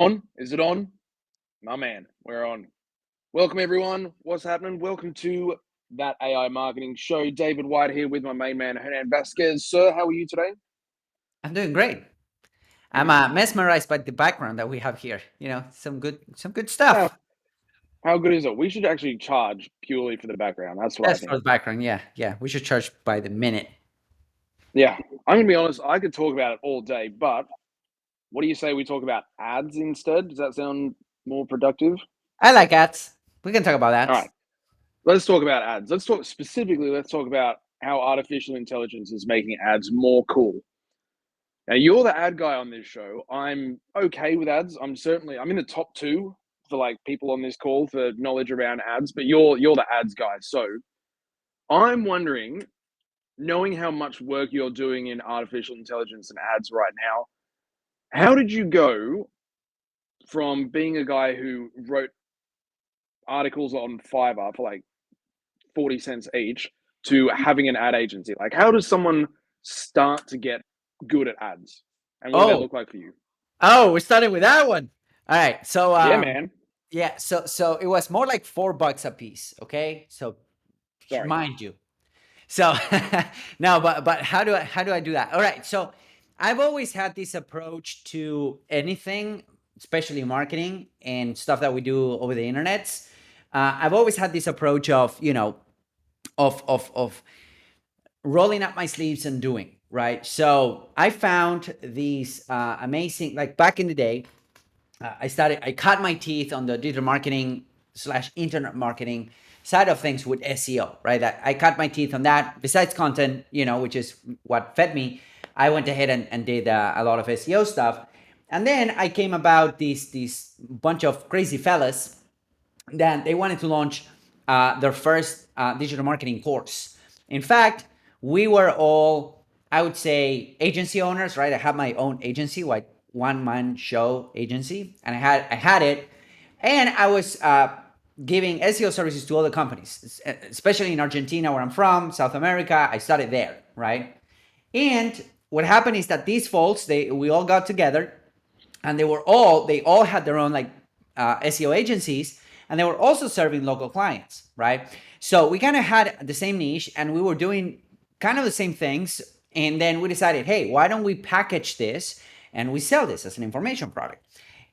On? Is it on? My man, we're on. Welcome everyone. What's happening? Welcome to that AI marketing show. David White here with my main man Hernan Vazquez. Sir, how are you today? I'm doing great. I'm Hmm. mesmerized by the background that we have here. Some good How stuff. how good is it? We should actually charge purely for the background. That's what I That's for think. the background. Yeah, yeah. We should charge by the minute. Yeah, I'm gonna be honest. I could talk about it all day, but what do you say we talk about ads instead? Does that sound more productive? I like ads. We can talk about All ads. right, let's talk about ads. Let's talk specifically. Let's talk about how artificial intelligence is making ads more cool. Now you're the ad guy on this show. I'm okay with ads. I'm in the top two for like people on this call for knowledge around ads, but you're the ads guy. So I'm wondering, knowing how much work you're doing in artificial intelligence and ads right now, how did you go from being a guy who wrote articles on Fiverr for like 40 cents each to having an ad agency? Like how does someone start to get good at ads? And what did that Oh, look like for you? oh, we're starting with that one. All right. So, Yeah, man. yeah. So it was more like $4 a piece. Okay. So, Sorry. mind you. So no, but how do I do that? All right. So I've always had this approach to anything, especially marketing and stuff that we do over the internet. I've always had this approach of of rolling up my sleeves and doing right. So I found these amazing, like back in the day. I cut my teeth on the digital marketing slash internet marketing side of things with SEO, right? I cut my teeth on that. Besides content, which is what fed me, I went ahead and did a lot of SEO stuff. And then I came about these bunch of crazy fellas that they wanted to launch their first digital marketing course. In fact, we were all, I would say, agency owners, right? I have my own agency, like one man show agency, and I had it, and I was giving SEO services to other companies, especially in Argentina, where I'm from, South America. I started there, right? And what happened is that these folks, we all got together, and they all had their own like SEO agencies, and they were also serving local clients, right? So we kind of had the same niche, and we were doing kind of the same things. And then we decided, hey, why don't we package this and we sell this as an information product?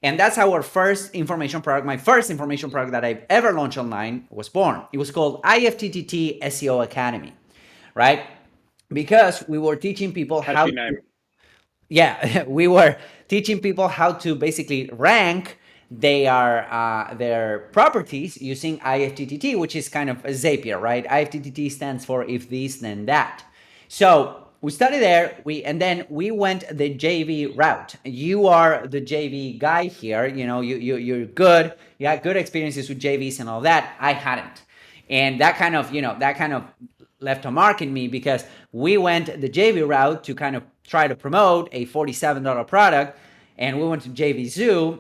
And that's how our first information product, my first information product that I've ever launched online, was born. It was called IFTTT SEO Academy, right? Because we were teaching people how Catchy to, name. yeah, we were teaching people how to basically rank their properties using IFTTT, which is kind of a Zapier, right? IFTTT stands for if this then that. So we started there. And then we went the JV route. You are the JV guy here. You're good. You had good experiences with JVs and all that. I hadn't, and that kind of left a mark in me because we went the JV route to kind of try to promote a $47 product, and we went to JV Zoo,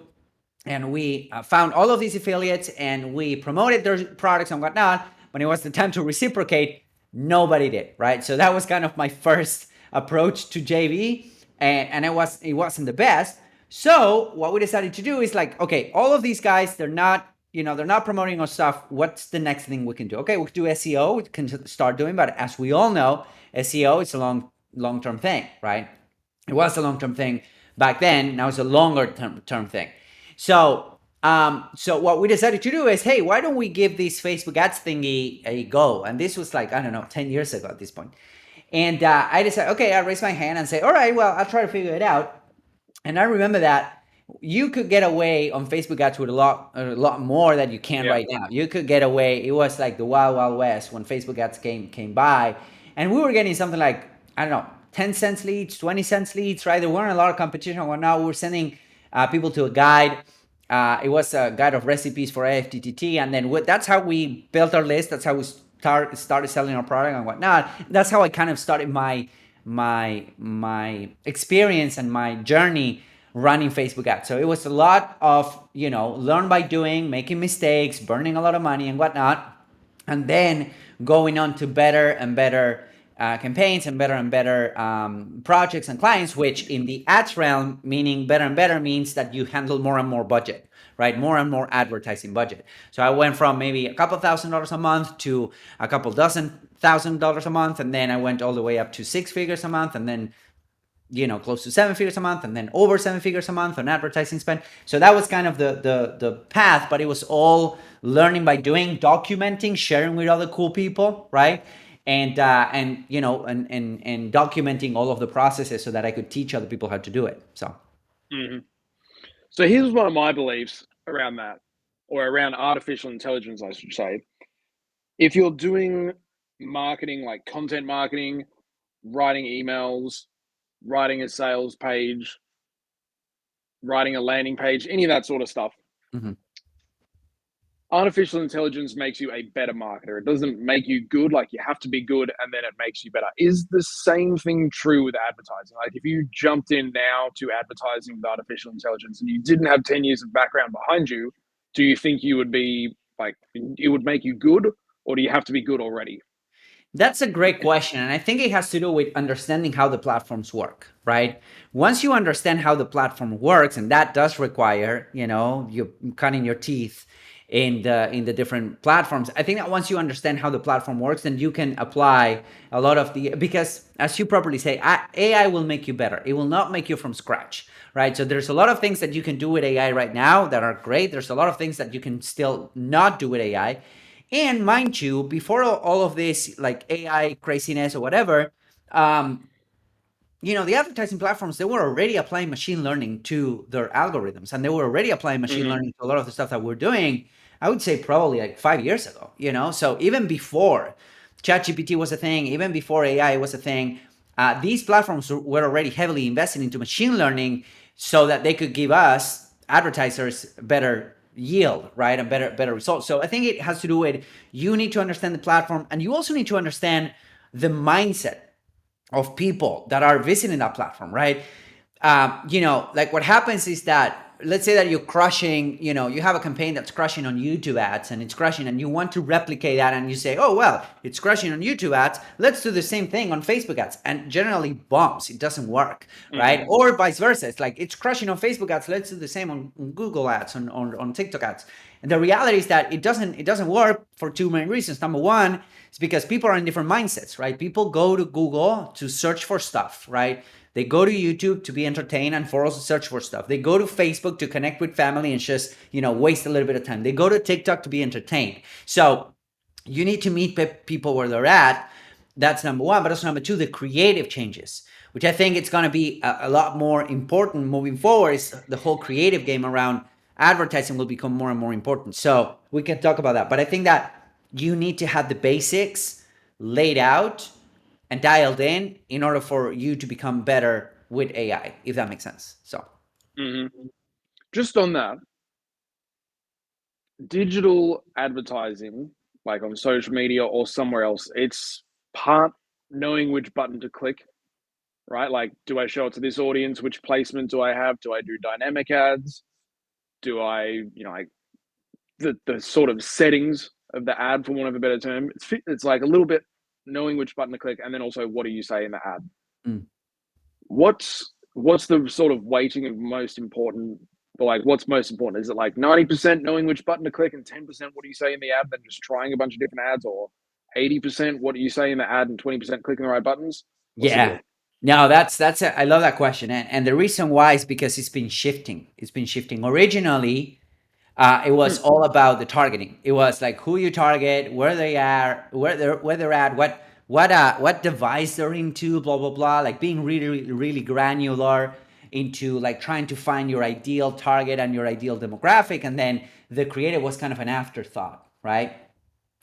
and we found all of these affiliates and we promoted their products and whatnot. When it was the time to reciprocate, nobody did, right? So that was kind of my first approach to JV, and it wasn't the best. So what we decided to do is like, okay, all of these guys, they're not promoting our stuff. What's the next thing we can do? Okay, we can do SEO. We can start doing, but as we all know, SEO is a long term thing, right? It was a long term thing back then. Now it's a longer term thing. So what we decided to do is, hey, why don't we give this Facebook ads thingy a go? And this was like, I don't know, 10 years ago at this point. And I decided, okay, I raise my hand and say, all right, well, I'll try to figure it out. And I remember that you could get away on Facebook ads with a lot more than you can Yeah. right now. You could get away. It was like the wild wild west when Facebook ads came by, and we were getting something like, I don't know, 10 cents leads, 20 cents leads, right? There weren't a lot of competition. Well, now we're sending people to a guide. It was a guide of recipes for AFTTT, and then that's how we built our list. That's how we started selling our product and whatnot. That's how I kind of started my experience and my journey running Facebook ads. So it was a lot of learn by doing, making mistakes, burning a lot of money and whatnot, and then going on to better and better campaigns and better projects and clients, which in the ads realm, meaning better and better means that you handle more and more budget, right? More and more advertising budget. So I went from maybe a couple $1,000s a month to a couple dozen $1,000s a month. And then I went all the way up to 6 figures a month, and then close to 7 figures a month, and then over 7 figures a month on advertising spend. So that was kind of the path, but it was all learning by doing, documenting, sharing with other cool people, right? And documenting all of the processes so that I could teach other people how to do it. So So here's one of my beliefs around that, or around artificial intelligence, I should say. If you're doing marketing, like content marketing, writing emails, writing a sales page, writing a landing page, any of that sort of stuff, artificial intelligence makes you a better marketer. It doesn't make you good, like you have to be good and then it makes you better. Is the same thing true with advertising? Like if you jumped in now to advertising with artificial intelligence and you didn't have 10 years of background behind you, do you think you would be like, it would make you good, or do you have to be good already? That's a great question. And I think it has to do with understanding how the platforms work, right? Once you understand how the platform works, and that does require, you cutting your teeth in the different platforms. I think that once you understand how the platform works, then you can apply a lot of because as you properly say, AI will make you better. It will not make you from scratch, right? So there's a lot of things that you can do with AI right now that are great. There's a lot of things that you can still not do with AI. And mind you, before all of this, like AI craziness or whatever, the advertising platforms, they were already applying machine learning to their algorithms, and they were already applying machine learning to a lot of the stuff that we're doing. I would say probably like 5 years ago, So even before ChatGPT was a thing, even before AI was a thing, these platforms were already heavily invested into machine learning so that they could give us advertisers better yield, right, and better results. So I think it has to do with, you need to understand the platform, and you also need to understand the mindset of people that are visiting that platform, right? Like what happens is that, let's say that you're crushing, you have a campaign that's crushing on YouTube ads, and it's crushing, and you want to replicate that, and you say, oh, well, it's crushing on YouTube ads, let's do the same thing on Facebook ads. And generally bombs, it doesn't work, right? Or vice versa. It's like, it's crushing on Facebook ads, let's do the same on Google ads, on TikTok ads. And the reality is that it doesn't work for two main reasons. Number one, it's because people are in different mindsets, right? People go to Google to search for stuff, right? They go to YouTube to be entertained and for also search for stuff. They go to Facebook to connect with family and just, waste a little bit of time. They go to TikTok to be entertained. So you need to meet people where they're at. That's number one. But also number two, the creative changes, which I think it's going to be a lot more important moving forward. Is the whole creative game around advertising will become more and more important. So we can talk about that. But I think that you need to have the basics laid out and dialed in order for you to become better with AI, if that makes sense. So Just on that, digital advertising, like on social media or somewhere else, it's part knowing which button to click, right? Like, do I show it to this audience? Which placement do I have? Do I do dynamic ads? Do I, like the sort of settings of the ad, for want of a better term? It's like a little bit knowing which button to click, and then also what do you say in the ad? What's the sort of weighting of most important, or like what's most important? Is it like 90% knowing which button to click and 10% what do you say in the ad, then just trying a bunch of different ads, or 80% what do you say in the ad and 20% clicking the right buttons? What's the yeah, deal? no, I love that question, and the reason why is because it's been shifting. It's been shifting. Originally, it was all about the targeting. It was like who you target, where they are, where they're at, what device they're into, blah blah blah. Like being really really granular into like trying to find your ideal target and your ideal demographic, and then the creative was kind of an afterthought, right?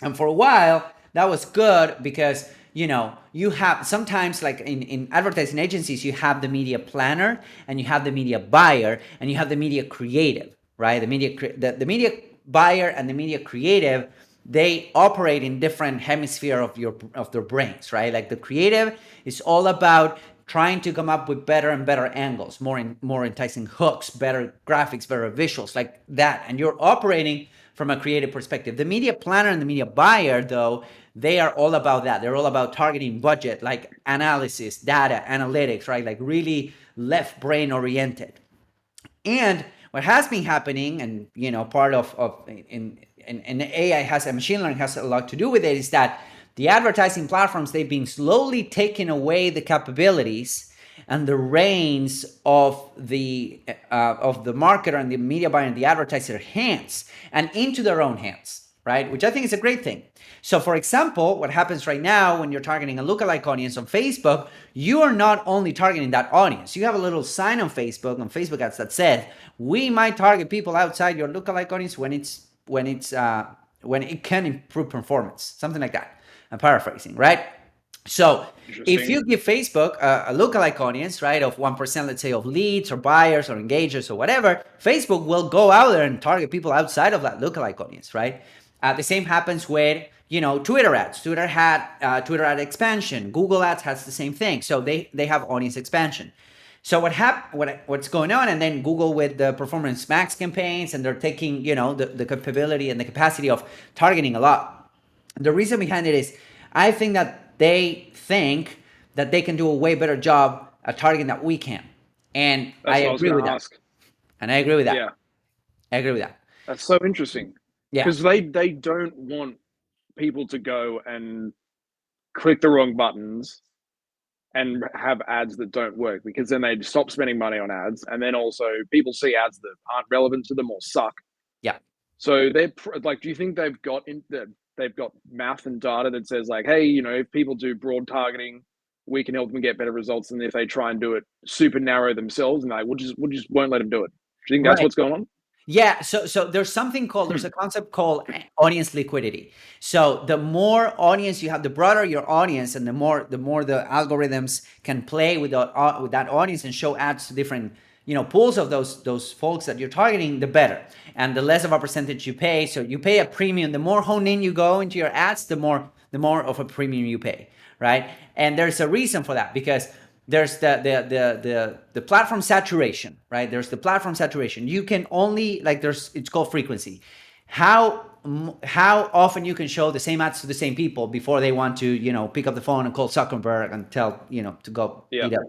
And for a while that was good because you have sometimes, like in advertising agencies, you have the media planner and you have the media buyer and you have the media creative, right? The media buyer and the media creative, they operate in different hemisphere of their brains, right? Like the creative is all about trying to come up with better and better angles, more enticing hooks, better graphics, better visuals, like that. And you're operating from a creative perspective. The media planner and the media buyer, though, they are all about that. They're all about targeting, budget, like analysis, data, analytics, right? Like really left brain oriented. And what has been happening, and part of in AI has, and machine learning has a lot to do with it, is that the advertising platforms, they've been slowly taking away the capabilities and the reins of the marketer and the media buyer and the advertiser hands and into their own hands, right? Which I think is a great thing. So, for example, what happens right now when you're targeting a lookalike audience on Facebook, you are not only targeting that audience. You have a little sign on Facebook ads that says, "We might target people outside your lookalike audience when it can improve performance," something like that. I'm paraphrasing, right? So if you give Facebook a lookalike audience, right, of 1%, let's say, of leads or buyers or engagers or whatever, Facebook will go out there and target people outside of that lookalike audience, right? The same happens with, Twitter ads. Twitter ad expansion. Google Ads has the same thing. So they have audience expansion. So what's going on? And then Google with the Performance Max campaigns, and they're taking, the capability and the capacity of targeting a lot. The reason behind it is, I think that they think that they can do a way better job at targeting that we can. And That's I what I was agree going with to that. ask. And I agree with that. Yeah, I agree with that. that's so interesting Yeah. because they don't want people to go and click the wrong buttons and have ads that don't work, because then they stop spending money on ads, and then also people see ads that aren't relevant to them or suck. Yeah. So they're like, do you think they've got math and data that says like, hey, if people do broad targeting, we can help them get better results than if they try and do it super narrow themselves, and like we'll just won't let them do it. Do you think that's Right. what's going on? Yeah, so there's a concept called audience liquidity. So the more audience you have, the broader your audience, and the more the algorithms can play with that audience and show ads to different pools of those folks that you're targeting, the better. And the less of a percentage you pay. So you pay a premium. The more honed in you go into your ads, the more of a premium you pay, right? And there's a reason for that, because there's the platform saturation, right? There's the platform saturation. You can only, like, it's called frequency. How often you can show the same ads to the same people before they want to pick up the phone and call Zuckerberg and tell to go Yeah, eat up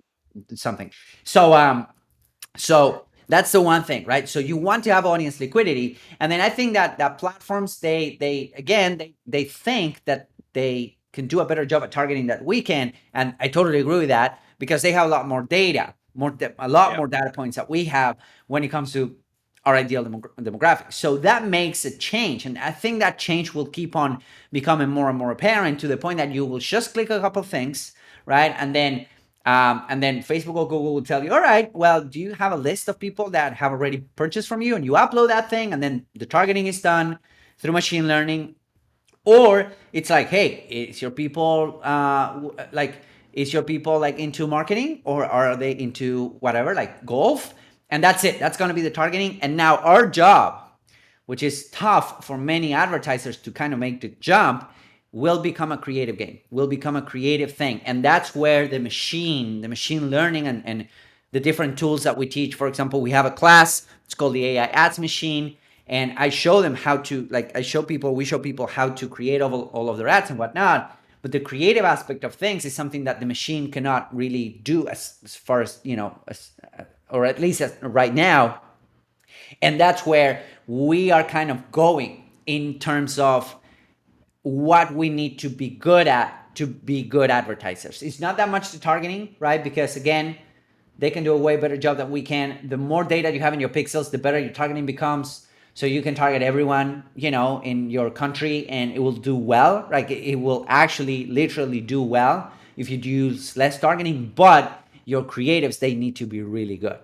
something. So that's the one thing, right? So you want to have audience liquidity, and then I think that platforms, they think that they can do a better job at targeting that we can, and I totally agree with that, because they have a lot more data, a lot more data points that we have when it comes to our ideal demographic. So that makes a change, and I think that change will keep on becoming more and more apparent, to the point that you will just click a couple of things, right, and then Facebook or Google will tell you, all right, well, do you have a list of people that have already purchased from you? And you upload that thing, and then the targeting is done through machine learning. Or it's like, hey, is your people like into marketing, or are they into whatever, like golf? And that's it. That's going to be the targeting. And now our job, which is tough for many advertisers to kind of make the jump, will become a creative game, will become a creative thing. And that's where the machine learning, and the different tools that we teach. For example, we have a class, it's called the AI Ads Machine. And I show them how to, we show people how to create all of their ads and whatnot. But the creative aspect of things is something that the machine cannot really do, as far as, or at least right now. And that's where we are kind of going in terms of what we need to be good at to be good advertisers. It's not that much the targeting, right? Because again, they can do a way better job than we can. The more data you have in your pixels, the better your targeting becomes. So you can target everyone, in your country, and it will do well. Like, it will actually literally do well if you use less targeting. But your creatives, they need to be really good.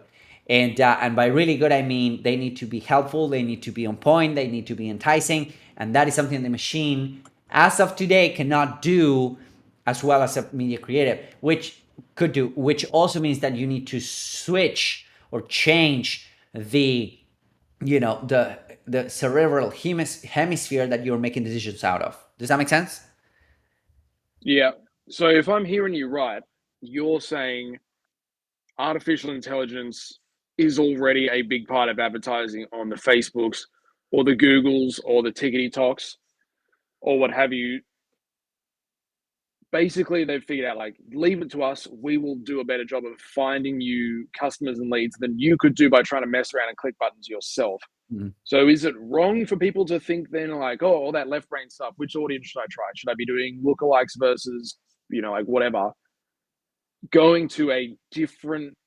And by really good, I mean they need to be helpful, they need to be on point, they need to be enticing. And that is something the machine, as of today, cannot do as well as a media creative, which could do, which also means that you need to switch or change the the cerebral hemisphere that you're making decisions out of. Does that make sense? yeah. So if I'm hearing you right, you're saying artificial intelligence is already a big part of advertising on the Facebooks or the Googles or the Tickety Talks or what have you. basically they've figured out, like, leave it to us. We will do a better job of finding you customers and leads than you could do by trying to mess around and click buttons yourself. Mhm. So is it wrong for people to think then, like, oh, all that left brain stuff, which audience should I try? Should I be doing lookalikes versus, like, whatever? Going to a different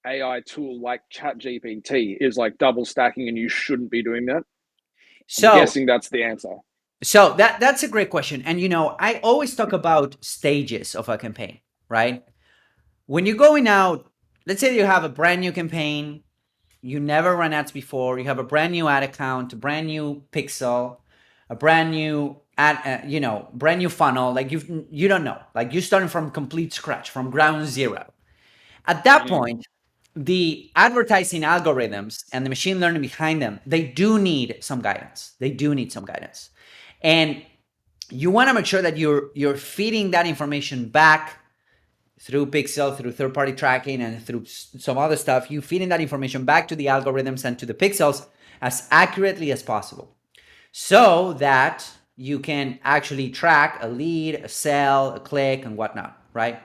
AI tool like ChatGPT is like double stacking, and you shouldn't be doing that. I'm So guessing that's the answer. that's a great question. And I always talk about stages of a campaign, right? When you're going out, let's say you have a brand new campaign, you never run ads before, you have a brand new ad account, a brand new pixel, a brand new ad, brand new funnel, like you don't know, like you're starting from complete scratch, from ground zero. At that Mm-hmm. point, the advertising algorithms and the machine learning behind them, they do need some guidance. They do need some guidance. And you want to make sure that you're feeding that information back through Pixel, through third-party tracking, and through some other stuff. You feeding that information back to the algorithms and to the pixels as accurately as possible, so that you can actually track a lead, a sell, a click, and whatnot, right?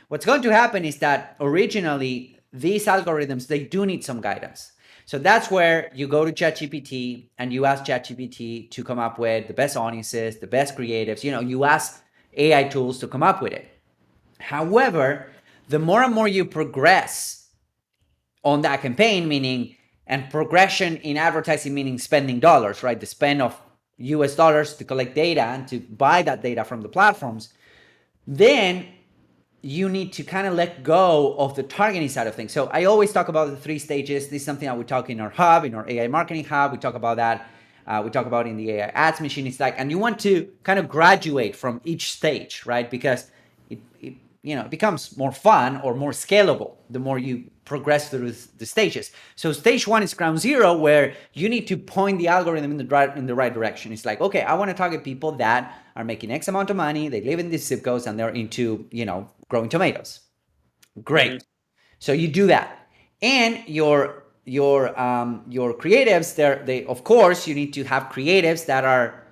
What's going to happen is that originally these algorithms, they do need some guidance. So that's where you go to ChatGPT and you ask ChatGPT to come up with the best audiences, the best creatives. You ask AI tools to come up with it. However, the more and more you progress on that campaign, and progression in advertising, meaning spending dollars, right? The spend of US dollars to collect data and to buy that data from the platforms, then you need to kind of let go of the targeting side of things. So I always talk about the 3 stages. This is something that we talk in our hub, in our AI marketing hub. We talk about that. We talk about in the AI ads machine. It's like, and you want to kind of graduate from each stage, right? Because it becomes more fun or more scalable the more you progress through the stages. So stage 1 is ground zero, where you need to point the algorithm in the right direction. It's like, okay, I want to target people that are making X amount of money, they live in these zip codes, and they're into growing tomatoes. Mm-hmm. Great. So you do that, and your creatives, they of course you need to have creatives that are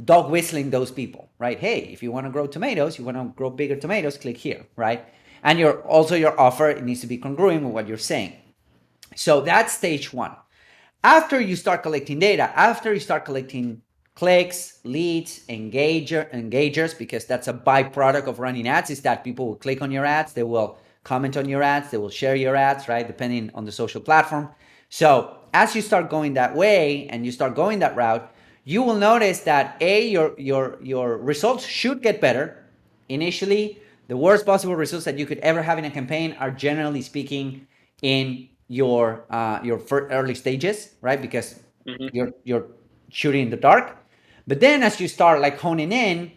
dog whistling those people, right? Hey, if you want to grow tomatoes, you want to grow bigger tomatoes, click here, right? And your offer, it needs to be congruent with what you're saying. So that's stage 1. After you start collecting data, after you start collecting clicks, leads, engagers, because that's a byproduct of running ads, is that people will click on your ads, they will comment on your ads, they will share your ads, right? Depending on the social platform. So as you start going that way and you start going that route, you will notice that your results should get better. Initially, the worst possible results that you could ever have in a campaign are, generally speaking, in your early stages, right? Because Mm-hmm. you're shooting in the dark. But then as you start like honing in,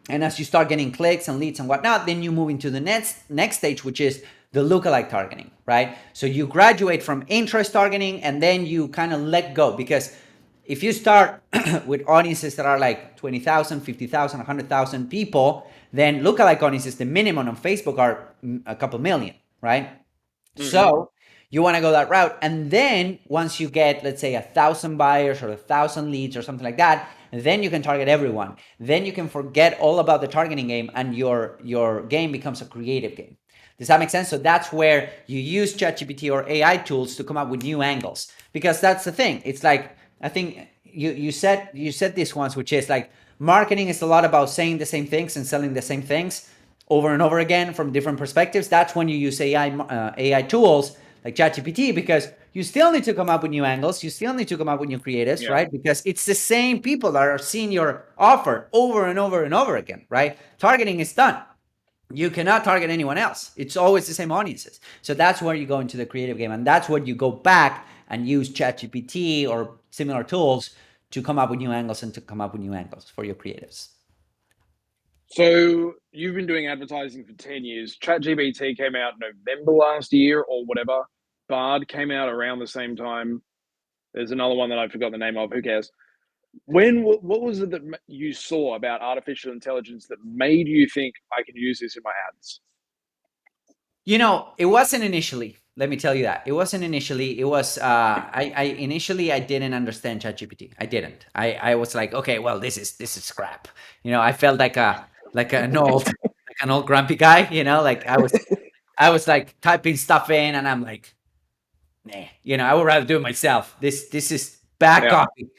and as you start getting clicks and leads and whatnot, then you move into the next stage, which is the lookalike targeting, right? So you graduate from interest targeting, and then you kind of let go, because if you start with audiences that are like 20,000, 50,000, 100,000 people, then lookalike audiences, the minimum on Facebook, are a couple million, right? Mm-hmm. So you want to go that route. And then once you get, let's say, 1,000 buyers or 1,000 leads or something like that, then you can target everyone. Then you can forget all about the targeting game, and your game becomes a creative game. Does that make sense? So that's where you use ChatGPT or AI tools to come up with new angles. Because that's the thing. It's like, I think you said this once, which is like, marketing is a lot about saying the same things and selling the same things over and over again from different perspectives. That's when you use AI tools like ChatGPT, because you still need to come up with new angles. You still need to come up with new creatives, Yeah. right? Because it's the same people that are seeing your offer over and over and over again, right? Targeting is done. You cannot target anyone else. It's always the same audiences. So that's where you go into the creative game, and that's where you go back and use ChatGPT or similar tools to come up with new angles and to come up with new angles for your creatives. So you've been doing advertising for 10 years. ChatGPT came out November last year or whatever. Bard came out around the same time. There's another one that I forgot the name of. Who cares? What was it that you saw about artificial intelligence that made you think I can use this in my ads? It wasn't initially. Let me tell you that. It wasn't initially. It was I initially I didn't understand ChatGPT. I didn't. I was like, okay, well, this is crap. I felt like like an old grumpy guy, like I was like typing stuff in and I'm like, nah, I would rather do it myself. This is bad Yeah. copy.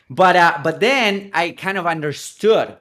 But then I kind of understood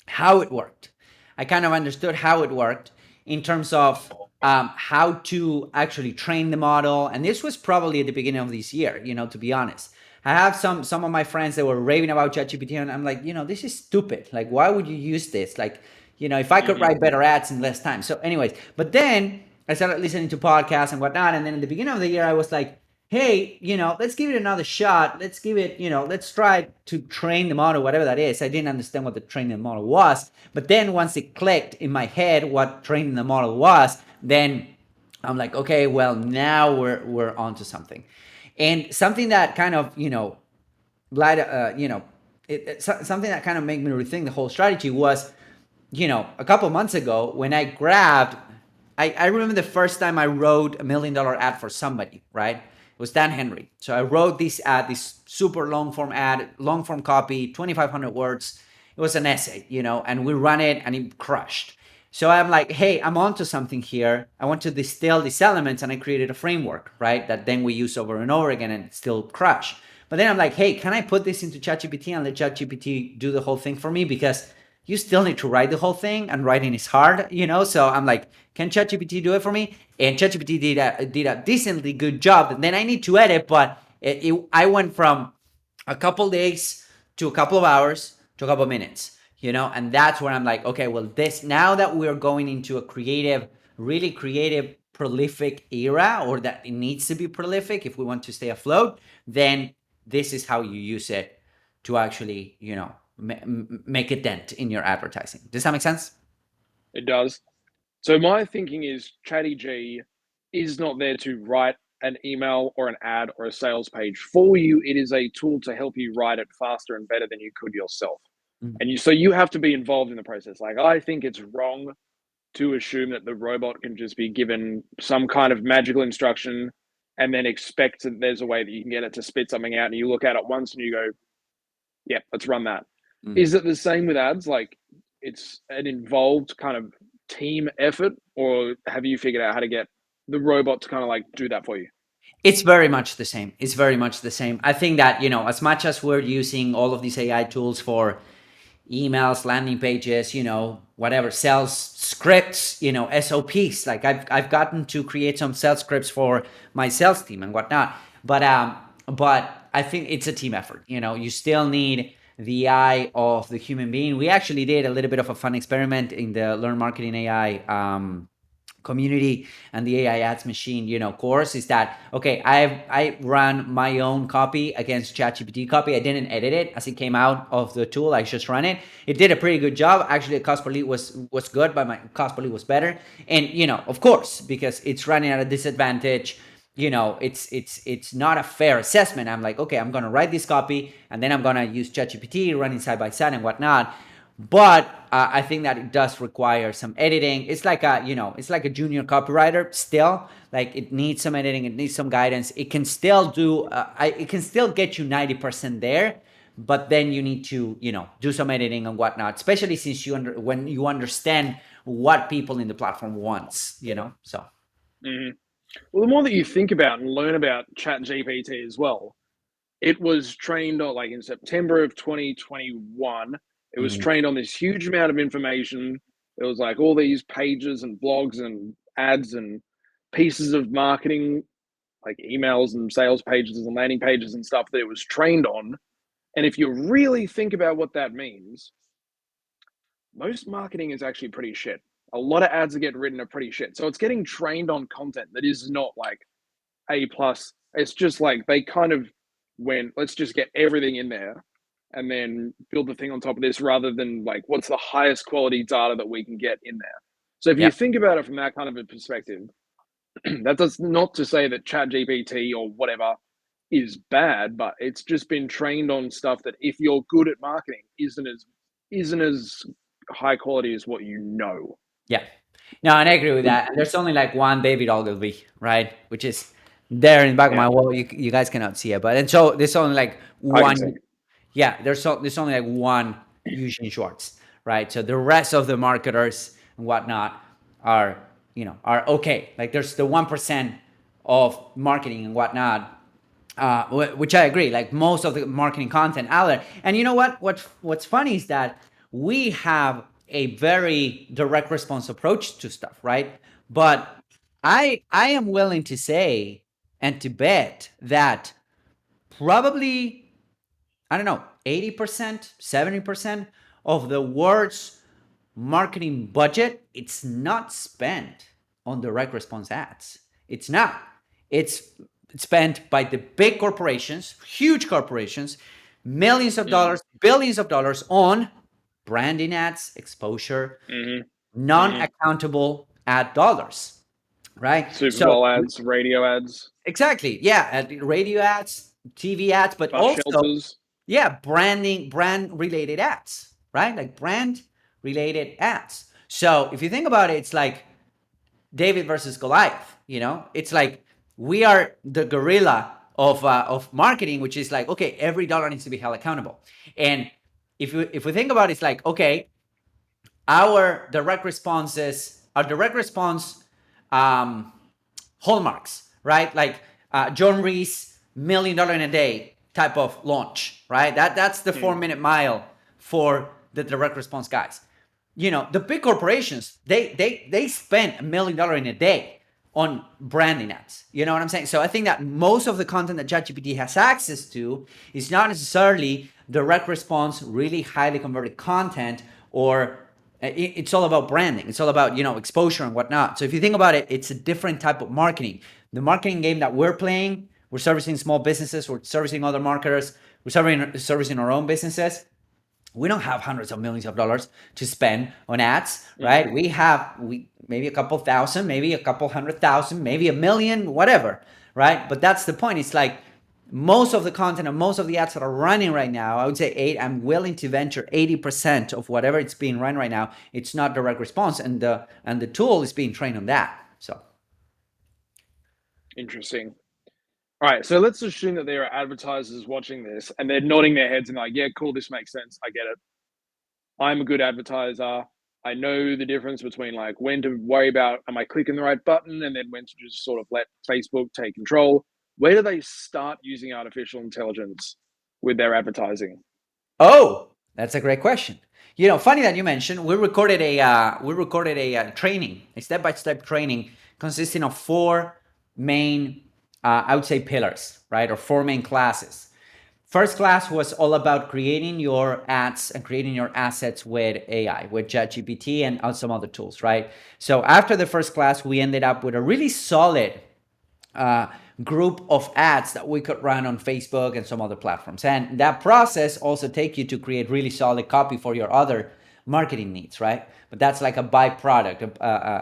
how it worked. I kind of understood how it worked in terms of how to actually train the model. And this was probably at the beginning of this year, to be honest. I have some of my friends that were raving about ChatGPT, and I'm like, this is stupid. Like, why would you use this? Like, if I could Hmm. write better ads in less time. So, anyways, but then I started listening to podcasts and whatnot. And then at the beginning of the year, I was like, hey, let's give it another shot. Let's give it, let's try to train the model, whatever that is. I didn't understand what the training model was. But then once it clicked in my head what training the model was, then I'm like, okay, well, now we're onto something. And something that kind of, light, something that kind of made me rethink the whole strategy was, a couple months ago when I grabbed, I remember the first time I wrote $1 million ad for somebody, right? It was Dan Henry. So I wrote this ad, this super long form ad, long form copy, 2,500 words. It was an essay, and we run it and it crushed. So I'm like, hey, I'm onto something here. I want to distill these elements, and I created a framework, right? That then we use over and over again and still crush. But then I'm like, hey, can I put this into ChatGPT and let ChatGPT do the whole thing for me? Because you still need to write the whole thing, and writing is hard, So I'm like, can ChatGPT do it for me? And ChatGPT did a decently good job. And then I need to edit, but I went from a couple days to a couple of hours to a couple of minutes, And that's where I'm like, okay, well, this now that we're going into a creative, really creative, prolific era, or that it needs to be prolific if we want to stay afloat, then this is how you use it to actually, make a dent in your advertising. Does that make sense? It does. So my thinking is ChatGPT is not there to write an email or an ad or a sales page for you. It is a tool to help you write it faster and better than you could yourself. Mhm. And you have to be involved in the process. Like, I think it's wrong to assume that the robot can just be given some kind of magical instruction and then expect that there's a way that you can get it to spit something out, and you look at it once and you go, yeah, let's run that. Mm. Is it the same with ads? Like, it's an involved kind of team effort, or have you figured out how to get the robot to kind of like do that for you? It's very much the same. It's very much the same. I think that, as much as we're using all of these AI tools for emails, landing pages, whatever, sales scripts, SOPs. Like I've gotten to create some sales scripts for my sales team and whatnot. But I think it's a team effort. You still need the eye of the human being. We actually did a little bit of a fun experiment in the Learn Marketing AI community and the AI ads machine, course. Is that okay? I ran my own copy against ChatGPT copy. I didn't edit it as it came out of the tool. I just ran it. It did a pretty good job. Actually, the cost per lead was good, but my cost per lead was better. And of course, because it's running at a disadvantage, it's not a fair assessment. I'm like, okay, I'm gonna write this copy and then I'm gonna use ChatGPT running side by side and whatnot. But I think that it does require some editing. It's like a junior copywriter still. Like, it needs some editing, it needs some guidance. It can still it can still get you 90% there, but then you need to do some editing and whatnot, especially since when you understand what people in the platform wants. So. Hmm. Well, the more that you think about and learn about ChatGPT as well, it was trained on, like, in September of 2021. It was Mhm. trained on this huge amount of information. It was like all these pages and blogs and ads and pieces of marketing, like emails and sales pages and landing pages and stuff that it was trained on. And if you really think about what that means, most marketing is actually pretty shit. A lot of ads that get written are pretty shit. So it's getting trained on content that is not like A plus. It's just like they kind of went, let's just get everything in there and then build the thing on top of this, rather than like, what's the highest quality data that we can get in there. So if Yeah. you think about it from that kind of a perspective, that does not to say that ChatGPT or whatever is bad, but it's just been trained on stuff that, if you're good at marketing, isn't as high quality as what you know. Yeah. No, and I agree with that. And there's only like one David Ogilvy, right? Which is there in the back of Yeah, my wall. You guys cannot see it, but and so there's only like I can see. one. Yeah, there's only like one Eugene Schwartz, right? So the rest of the marketers and whatnot are, are okay. Like there's the 1% of marketing and whatnot, which I agree. Like most of the marketing content out there. And you know what? What's funny is that we have a very direct response approach to stuff, right? But I am willing to say and to bet that probably, I don't know, 80%, 70% of the world's marketing budget, it's not spent on direct response ads. It's not. It's spent by the big corporations, huge corporations, millions of dollars, billions of dollars on branding ads, exposure, non-accountable ad dollars, right? Super So Bowl ads, radio ads, exactly, yeah, radio ads, TV ads, but bus also, shelters. yeah, brand related ads, right? Like brand related ads. So if you think about it, it's like David versus Goliath. It's like we are the gorilla of marketing, which is like, okay, every dollar needs to be held accountable. And if we think about it, it's like, okay, our direct response um, hallmarks, right? Like John Reese, $1 million in a day type of launch, right? That's the 4-minute mile for the direct response guys. The big corporations, they spend $1 million in a day on branding ads. You know what I'm saying? So I think that most of the content that ChatGPT has access to is not necessarily direct response, really highly converted content, or it's all about branding. It's all about, exposure and whatnot. So if you think about it, it's a different type of marketing. The marketing game that we're playing, we're servicing small businesses, we're servicing other marketers, we're servicing our own businesses. We don't have hundreds of millions of dollars to spend on ads, right? We maybe a couple thousand, maybe a couple 100,000, maybe $1 million, whatever, right? But that's the point. It's like most of the content and most of the ads that are running right now, I would say I'm willing to venture 80% of whatever it's being run right now, it's not direct response, and the tool is being trained on that. So Interesting. All right, so let's assume that there are advertisers watching this and they're nodding their heads and like, yeah, cool, this makes sense. I get it. I'm a good advertiser. I know the difference between like when to worry about, am I clicking the right button, and then when to just sort of let Facebook take control. Where do they start using artificial intelligence with their advertising? Oh, that's a great question. Funny that you mentioned. We recorded a training, a step-by-step training consisting of 4 main, I would say, pillars, right, or 4 main classes. First class was all about creating your ads and creating your assets with AI, with ChatGPT and some other tools, right? So after the first class, we ended up with a really solid group of ads that we could run on Facebook and some other platforms. And that process also take you to create really solid copy for your other marketing needs, right? But that's like a byproduct,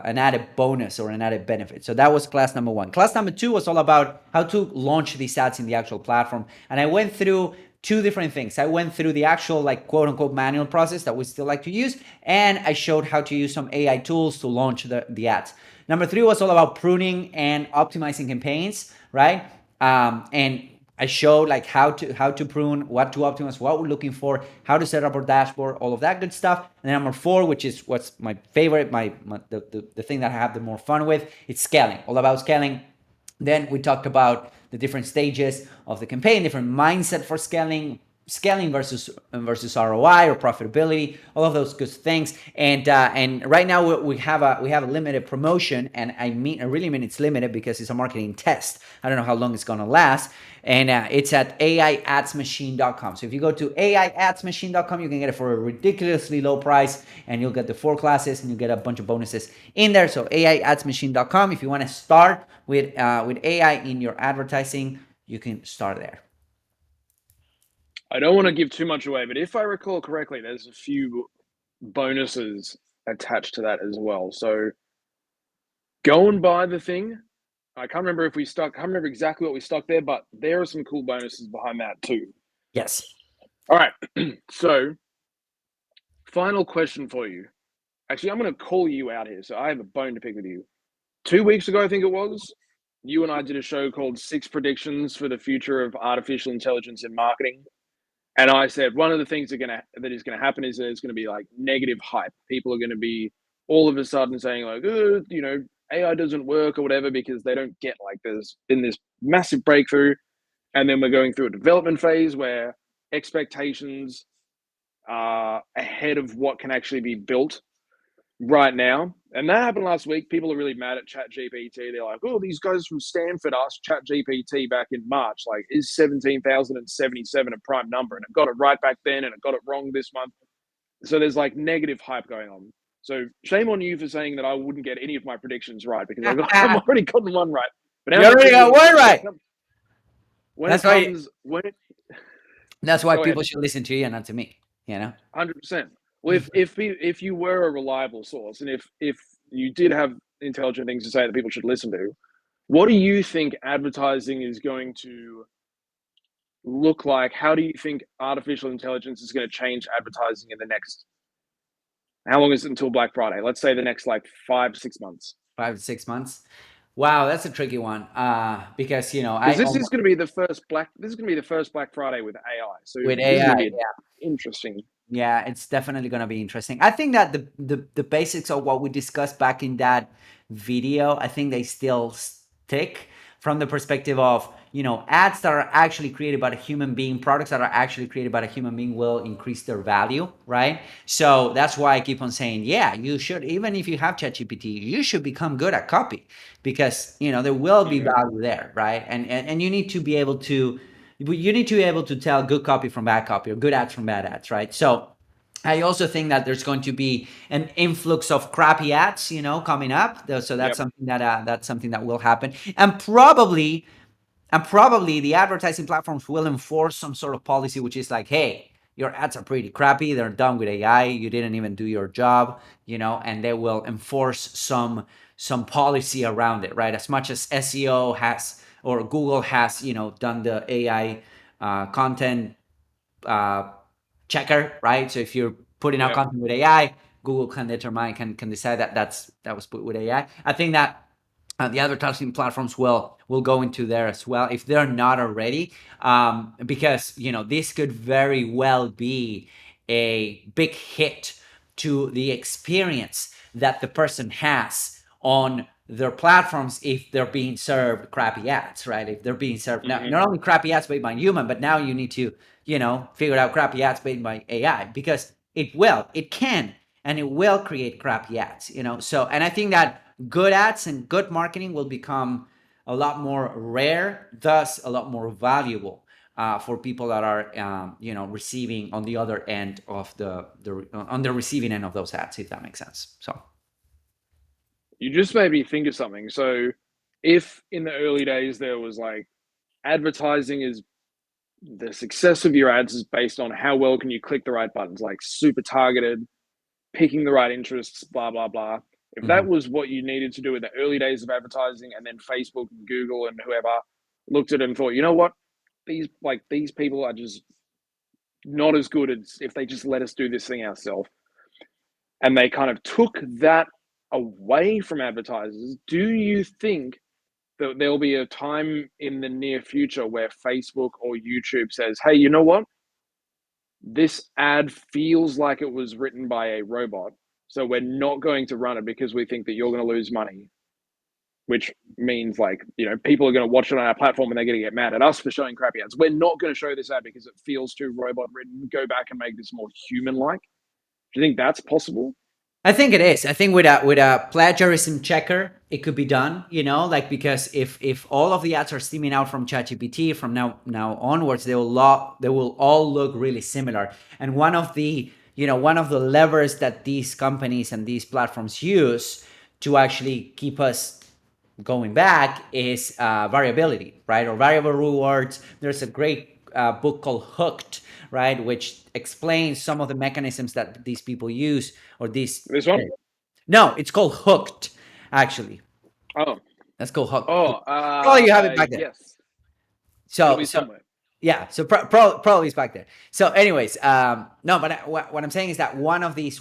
an added bonus or an added benefit. So that was class number 1. Class number 2 was all about how to launch these ads in the actual platform. And I went through 2 different things. I went through the actual like quote unquote manual process that we still like to use, and I showed how to use some AI tools to launch the ads. Number 3 was all about pruning and optimizing campaigns, right? And I showed like how to prune, what to optimize, what we're looking for, how to set up our dashboard, all of that good stuff. And then number 4, which is what's my favorite, the thing that I have the more fun with, it's scaling, all about scaling. Then we talked about the different stages of the campaign, different mindset for scaling versus ROI or profitability, all of those good things. And right now we have a limited promotion, and I really mean it's limited because it's a marketing test. I don't know how long it's gonna last, and it's at aiadsmachine.com. So if you go to aiadsmachine.com, you can get it for a ridiculously low price, and you'll get the 4 classes and you get a bunch of bonuses in there. So aiadsmachine.com. If you want to start with AI in your advertising, you can start there. I don't want to give too much away, but if I recall correctly, there's a few bonuses attached to that as well. So go and buy the thing. I can't remember exactly what we stuck there, but there are some cool bonuses behind that too. Yes. All right. So, final question for you. Actually, I'm going to call you out here. So I have a bone to pick with you. 2 weeks ago, I think it was, you and I did a show called 6 Predictions for the Future of Artificial Intelligence in Marketing. And I said one of the things that is gonna happen is there's gonna be like negative hype. People are gonna be all of a sudden saying like, AI doesn't work or whatever because they don't get like there's been this massive breakthrough, and then we're going through a development phase where expectations are ahead of what can actually be built right now. And that happened last week. People are really mad at ChatGPT. They're like, oh, these guys from Stanford asked ChatGPT back in March, like, is 17,077 a prime number? And it got it right back then and it got it wrong this month. So there's like negative hype going on. So shame on you for saying that I wouldn't get any of my predictions right because I've already gotten one right. But how You much already are got you one right. when it That's why. comes when it That's why go ahead. people should listen to you and not to me. 100%. Well, if you were a reliable source, and if you did have intelligent things to say that people should listen to, what do you think advertising is going to look like? How do you think artificial intelligence is going to change advertising in the next? How long is it until Black Friday? Let's say the next like 5 6 months. 5 to 6 months. Wow, that's a tricky one. Because Because I this is going to be the first Black. This is going to be the first Black Friday with AI. So with this is AI, going to be interesting. yeah, it's definitely going to be interesting. I think that the basics of what we discussed back in that video, I think they still stick from the perspective of, ads that are actually created by a human being, products that are actually created by a human being will increase their value, right? So that's why I keep on saying, yeah, you should, even if you have ChatGPT, you should become good at copy because, there will be value there, right? And you need to be able to tell good copy from bad copy or good ads from bad ads, right? So I also think that there's going to be an influx of crappy ads, coming up. So that's Yep. something that will happen, and probably the advertising platforms will enforce some sort of policy, which is like, hey, your ads are pretty crappy. They're done with AI. You didn't even do your job, and they will enforce some policy around it, right? As much as SEO has or Google has, done the AI content checker, right? So if you're putting out Yep. content with AI, Google can decide that that was put with AI. I think that the advertising platforms will go into there as well if they're not already, because this could very well be a big hit to the experience that the person has on their platforms if they're being served crappy ads, right? If they're being served not only crappy ads made by human, but now you need to figure out crappy ads made by AI because it can and it will create crappy ads. So, and I think that good ads and good marketing will become a lot more rare, thus a lot more valuable for people that are receiving on the other end of on the receiving end of those ads, if that makes sense. So You just made me think of something. So, if in the early days there was like advertising is the success of your ads is based on how well can you click the right buttons, like super targeted, picking the right interests, blah blah blah. If that was what you needed to do in the early days of advertising, and then Facebook and Google and whoever looked at it and thought, you know what, these people are just not as good as if they just let us do this thing ourselves, and they kind of took that away from advertisers. Do you think that there'll be a time in the near future where Facebook or YouTube says, hey, you know what? This ad feels like it was written by a robot. So we're not going to run it because we think that you're going to lose money, which means like, people are going to watch it on our platform and they're going to get mad at us for showing crappy ads. We're not going to show this ad because it feels too robot written. Go back and make this more human like. Do you think that's possible? I think it is. I think with a plagiarism checker, it could be done. Like because if all of the ads are steaming out from ChatGPT from now onwards, they will all look really similar. And one of the levers that these companies and these platforms use to actually keep us going back is variability, right? Or variable rewards. There's a great book called Hooked, right, which explains some of the mechanisms that these people use or these. This one? No, it's called Hooked, actually. Oh, That's called oh, Hooked. Probably you have it back there. yes. It'll So be so somewhere. yeah, so probably it's back there. So, anyways, no, but what I'm saying is that one of these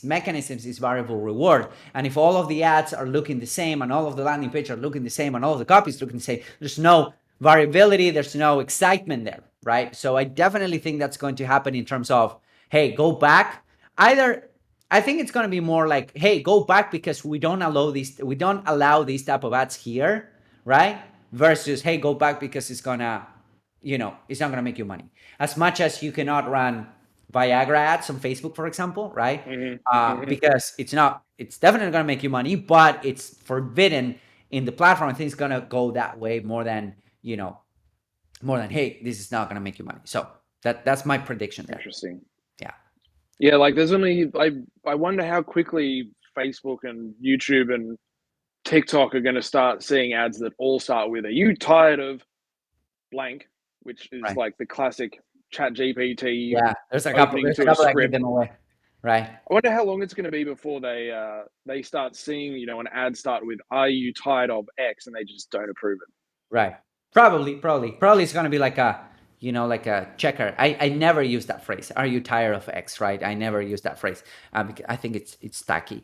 mechanisms is variable reward, and if all of the ads are looking the same, and all of the landing page are looking the same, and all of the copies looking the same, there's no variability, there's no excitement there, right? So I definitely think that's going to happen in terms of, hey, go back. Either I think it's going to be more like, hey, go back because we don't allow these type of ads here, right? Versus, hey, go back because it's gonna, it's not gonna make you money. As much as you cannot run Viagra ads on Facebook, for example, right? Because it's definitely gonna make you money, but it's forbidden in the platform. I think it's gonna go that way more than, hey, this is not gonna make you money. So that's my prediction there. Interesting. Yeah. Yeah, like there's only I wonder how quickly Facebook and YouTube and TikTok are going to start seeing ads that all start with, "Are you tired of blank?" Which is Right. like the classic Chat GPT Yeah. There's a couple. opening There's a to a couple that give script. them away. Right. I wonder how long it's going to be before they start seeing, an ad start with, "Are you tired of X?" and they just don't approve it. Right. Probably it's gonna be like a, like a checker. I never use that phrase. Are you tired of X? Right. I never use that phrase. Because I think it's tacky.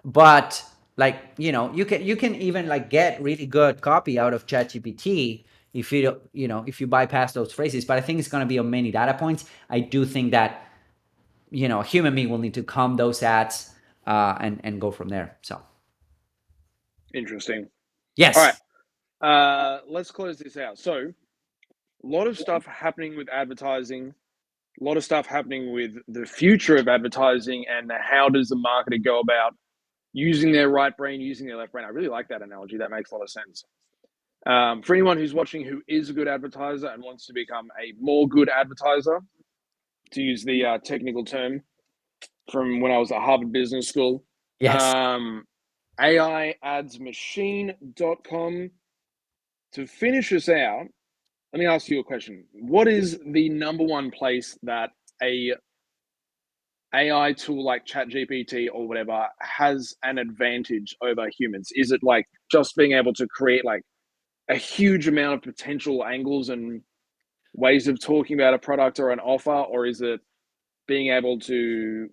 But like, you can even like get really good copy out of ChatGPT if you don't, if you bypass those phrases. But I think it's gonna be on many data points. I do think that, a human being will need to comb those ads, and go from there. So Interesting. All yes. right, let's close this out. So, a lot of stuff happening with advertising, a lot of stuff happening with the future of advertising, and how does the marketer go about using their right brain, using their left brain. I really like that analogy. That makes a lot of sense. For anyone who's watching who is a good advertiser and wants to become a more good advertiser, to use the technical term from when I was at Harvard Business School, Yes. AIadsmachine.com. To finish us out, let me ask you a question. What is the number one place that a AI tool like ChatGPT or whatever has an advantage over humans? Is it like just being able to create like a huge amount of potential angles and ways of talking about a product or an offer, or is it being able to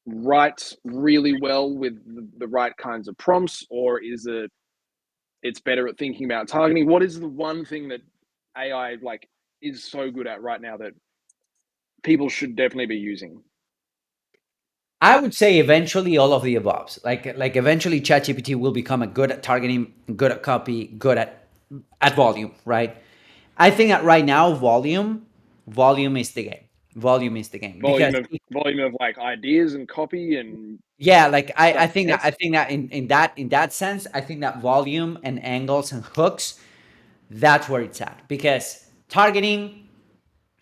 write really well with the right kinds of prompts, or is it's better at thinking about targeting? What is the one thing that AI like is so good at right now that people should definitely be using? I would say eventually all of the above. Like eventually ChatGPT will become a good at targeting, good at copy, good at volume, right? I think that right now volume is the game. Volume is the game because Volume of like ideas and copy and yeah, like stuff I to think that test. in that sense, I think that volume and angles and hooks, that's where it's at, because targeting,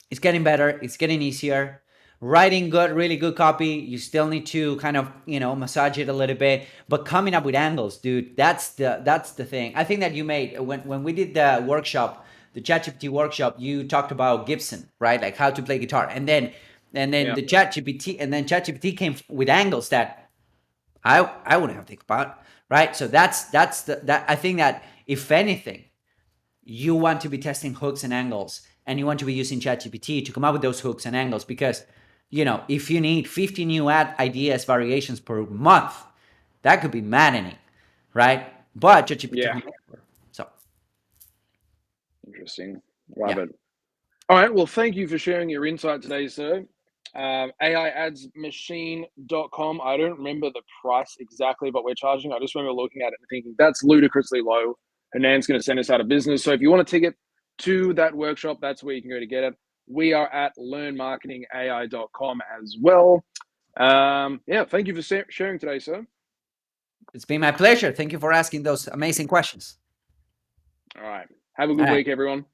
it's getting better, it's getting easier. Writing good, really good copy, you still need to kind of, massage it a little bit. But coming up with angles, dude, that's the thing. I think that you made when we did the workshop, the ChatGPT workshop, you talked about Gibson, right? Like how to play guitar. And then Yeah, ChatGPT came with angles that I wouldn't have think about, right? So that I think that if anything, you want to be testing hooks and angles, and you want to be using ChatGPT to come up with those hooks and angles, because if you need 50 new ad ideas variations per month, that could be maddening, right? But ChatGPT yeah, can make it work. So interesting. Love yeah. it. All right. Well, thank you for sharing your insight today, sir. AIadsmachine.com. I don't remember the price exactly, but we're charging. I just remember looking at it and thinking that's ludicrously low. Hernan's going to send us out of business. So if you want a ticket to that workshop, that's where you can go to get it. We are at learnmarketingai.com as well. Yeah, thank you for sharing today, sir. It's been my pleasure. Thank you for asking those amazing questions. All right. Have a All good right. week, everyone.